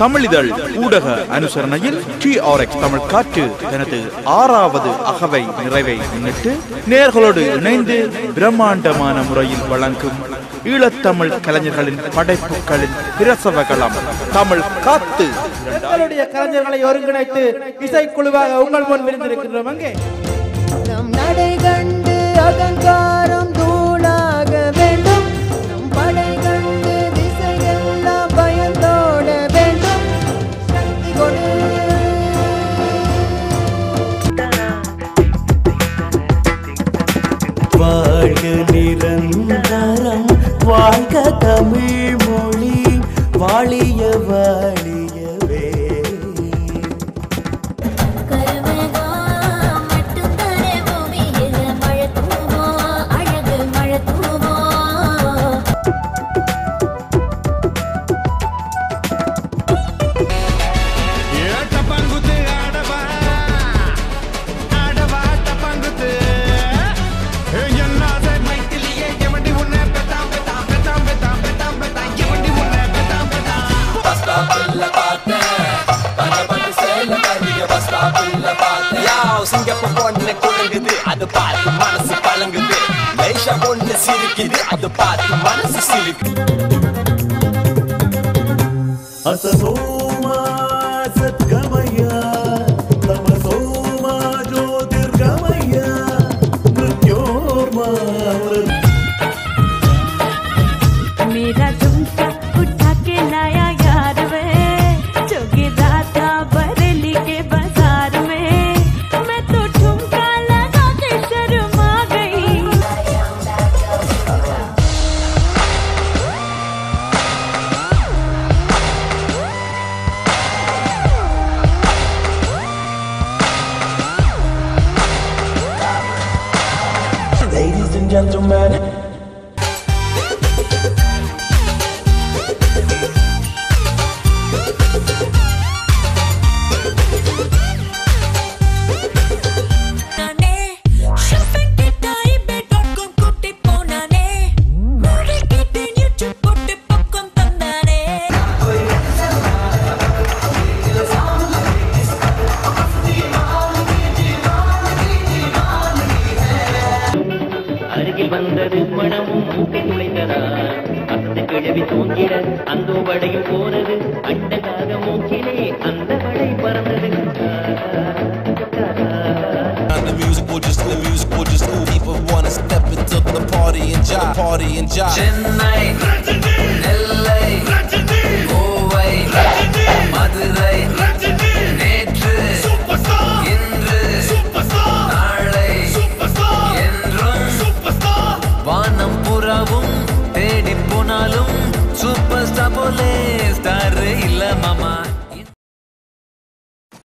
தமிழிதழ் ஊடக அனுசரணையில் TRX தமிழ் காற்று தனது 6வது அகவை நிறைவை முன்னிட்டு நேயர்களோடு இணைந்து பிரம்மாண்டமான முறையில் வழங்கும் ஈழத்தமிழ் கலைஞர்களின் படைப்புகளின் பிரசவகளம் தமிழ் காத்து. எங்களுடைய கலைஞர்களை ஒருங்கிணைத்து இசைக்குழுவாக உங்கள் முன் விருந்திருக்கின்றோம். அங்கே நம் நடை கண்டு அகங்காரம் தூளாக வேண்டும், நம் படை கண்டு திசையெல்லாம் பயந்தோட வேண்டும். சக்தி கொடு வாழ்க நிரந்தரம், வாழ்க தமிழ் மொழி, வாழிய வாழியவே. சிங்கப்பூர் பொண்ணு குழங்குது, அது பார்த்து மனசு பழங்குது. லேஷா பொண்ணு சிரிக்குது, அது பார்த்து மனசு சிரிக்குது. அசசோமா சத்கமயா, தமசோமா ஜோதிர்கமயா, மிருத்யோர்மா मेरा झुमका उठा के लाया यार वे, जो गिरा था बरेली के बाजार में, मैं तो ठुमका लगा के शर्मा गई. Ladies and gentlemen, அருகில் வந்தது மனமும் மூக்கை நுழைந்ததா, அந்த கிழவி தூங்கிட அந்த வடையும் போனது, அண்டகாக மூக்கிலே அந்த வடை பறந்தது. The music will just move. People wanna step into the party and jive.